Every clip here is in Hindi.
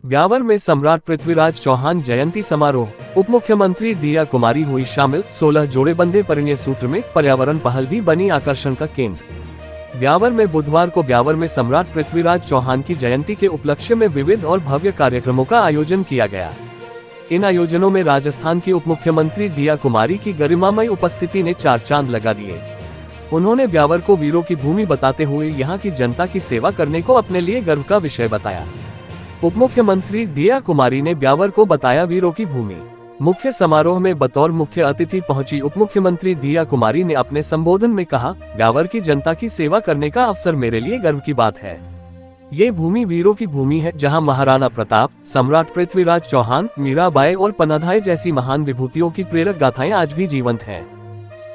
ब्यावर में सम्राट पृथ्वीराज चौहान जयंती समारोह, उप मुख्यमंत्री दिया कुमारी हुई शामिल। 16 जोड़े बंधे परिणय सूत्र में, पर्यावरण पहल भी बनी आकर्षण का केंद्र। ब्यावर में बुधवार को ब्यावर में सम्राट पृथ्वीराज चौहान की जयंती के उपलक्ष्य में विविध और भव्य कार्यक्रमों का आयोजन किया गया। इन आयोजनों में राजस्थान की उप मुख्यमंत्री दिया कुमारी की गरिमामय उपस्थिति ने चार चांद लगा दिए। उन्होंने ब्यावर को वीरों की भूमि बताते हुए यहाँ की जनता की सेवा करने को अपने लिए गर्व का विषय बताया। उप मुख्यमंत्री दिया कुमारी ने ब्यावर को बताया वीरों की भूमि। मुख्य समारोह में बतौर मुख्य अतिथि पहुंची उप मुख्यमंत्री दिया कुमारी ने अपने संबोधन में कहा, ब्यावर की जनता की सेवा करने का अवसर मेरे लिए गर्व की बात है। ये भूमि वीरों की भूमि है, जहां महाराणा प्रताप, सम्राट पृथ्वीराज चौहान, मीराबाई और पनाधाय जैसी महान विभूतियों की प्रेरक गाथाएं आज भी जीवंत हैं।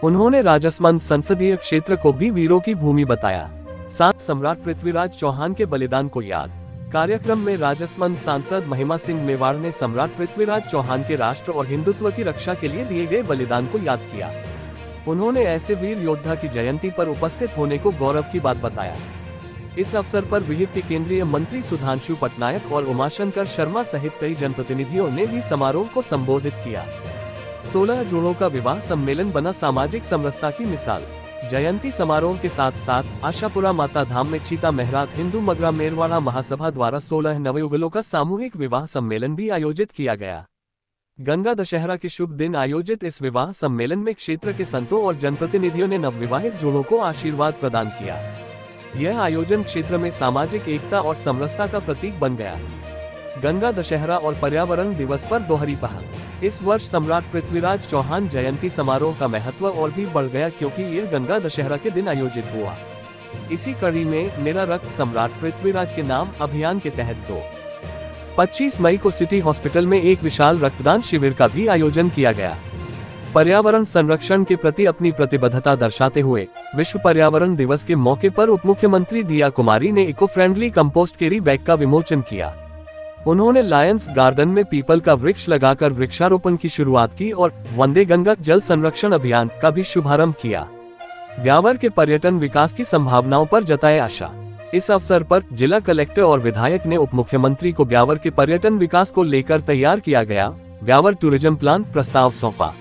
उन्होंने राजसमंद संसदीय क्षेत्र को भी वीरों की भूमि बताया। साथ सम्राट पृथ्वीराज चौहान के बलिदान को याद। कार्यक्रम में राजसमंद सांसद महिमा सिंह मेवाड़ ने सम्राट पृथ्वीराज चौहान के राष्ट्र और हिंदुत्व की रक्षा के लिए दिए गए बलिदान को याद किया। उन्होंने ऐसे वीर योद्धा की जयंती पर उपस्थित होने को गौरव की बात बताया। इस अवसर पर विहिप के केंद्रीय मंत्री सुधांशु पटनायक और उमाशंकर शर्मा सहित कई जनप्रतिनिधियों ने भी समारोह को संबोधित किया। 16 जोड़ों का विवाह सम्मेलन बना सामाजिक समरसता की मिसाल। जयंती समारोह के साथ साथ आशापुरा माता धाम में चीता मेहरात हिंदू मगरा मेरवाड़ा महासभा द्वारा 16 नवयुगलों का सामूहिक विवाह सम्मेलन भी आयोजित किया गया। गंगा दशहरा के शुभ दिन आयोजित इस विवाह सम्मेलन में क्षेत्र के संतों और जनप्रतिनिधियों ने नवविवाहित जोड़ों को आशीर्वाद प्रदान किया। यह आयोजन क्षेत्र में सामाजिक एकता और समरसता का प्रतीक बन गया। गंगा दशहरा और पर्यावरण दिवस पर दोहरी पहल। इस वर्ष सम्राट पृथ्वीराज चौहान जयंती समारोह का महत्व और भी बढ़ गया, क्योंकि यह गंगा दशहरा के दिन आयोजित हुआ। इसी कड़ी में मेरा रक्त सम्राट पृथ्वीराज के नाम अभियान के तहत 25 मई को सिटी हॉस्पिटल में एक विशाल रक्तदान शिविर का भी आयोजन किया गया। पर्यावरण संरक्षण के प्रति अपनी प्रतिबद्धता दर्शाते हुए विश्व पर्यावरण दिवस के मौके पर उप मुख्यमंत्री दिया कुमारी ने eco friendly compost carry bag का विमोचन किया। उन्होंने लायंस गार्डन में पीपल का वृक्ष लगाकर वृक्षारोपण की शुरुआत की और वंदे गंगा जल संरक्षण अभियान का भी शुभारंभ किया। ब्यावर के पर्यटन विकास की संभावनाओं पर जताए आशा। इस अवसर पर जिला कलेक्टर और विधायक ने उप मुख्यमंत्री को ब्यावर के पर्यटन विकास को लेकर तैयार किया गया ब्यावर टूरिज्म प्लान प्रस्ताव सौंपा।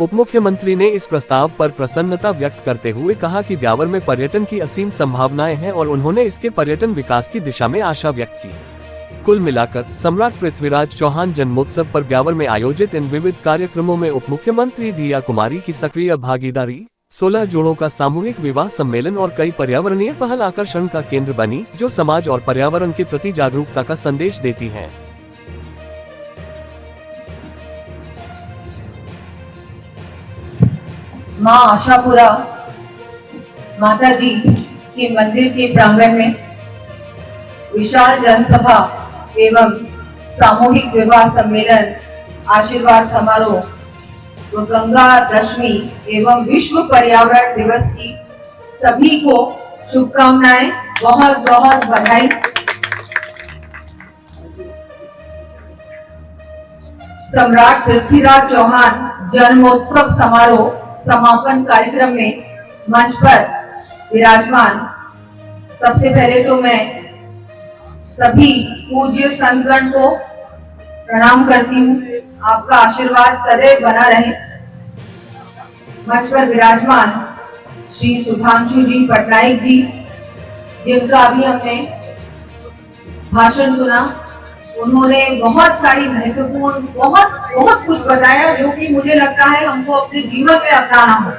उप मुख्यमंत्री ने इस प्रस्ताव पर प्रसन्नता व्यक्त करते हुए कहा कि ब्यावर में पर्यटन की असीम संभावनाएं हैं और उन्होंने इसके पर्यटन विकास की दिशा में आशा व्यक्त की। कुल मिलाकर सम्राट पृथ्वीराज चौहान जन्मोत्सव पर ब्यावर में आयोजित इन विविध कार्यक्रमों में उप मुख्यमंत्री दिया कुमारी की सक्रिय भागीदारी, 16 जोड़ों का सामूहिक विवाह सम्मेलन और कई पर्यावरणीय पहल आकर्षण का केंद्र बनी, जो समाज और पर्यावरण के प्रति जागरूकता का संदेश देती हैं। मां आशापुरा माता जी के मंदिर के प्रांगण में विशाल जनसभा एवं सामूहिक विवाह सम्मेलन, आशीर्वाद समारोह व गंगा दशमी एवं विश्व पर्यावरण दिवस की सभी को शुभकामनाएं, बहुत बहुत बधाई। सम्राट पृथ्वीराज चौहान जन्मोत्सव समारोह समापन कार्यक्रम में मंच पर विराजमान, सबसे पहले तो मैं सभी पूज्य संतगण को प्रणाम करती हूँ। आपका आशीर्वाद सदैव बना रहे। मंच पर विराजमान श्री सुधांशु जी पटनायक जी, जिनका अभी हमने भाषण सुना, उन्होंने बहुत सारी महत्वपूर्ण बहुत कुछ बताया, जो कि मुझे लगता है हमको अपने जीवन में अपनाना हो।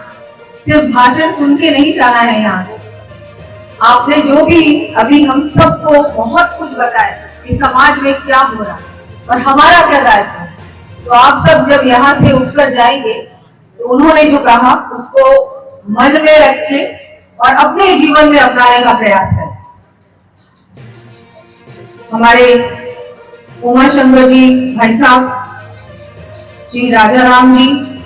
सिर्फ भाषण सुन के नहीं जाना है यहाँ से। आपने जो भी अभी हम सबको बहुत कुछ बताया कि समाज में क्या हो रहा है और हमारा क्या दायित्व है, तो आप सब जब यहाँ से उठकर जाएंगे तो उन्होंने जो कहा उसको मन में रख के और अपने जीवन में अपनाने का प्रयास करें। हमारे उमाशंकर जी भाई साहब, श्री राजा राम जी,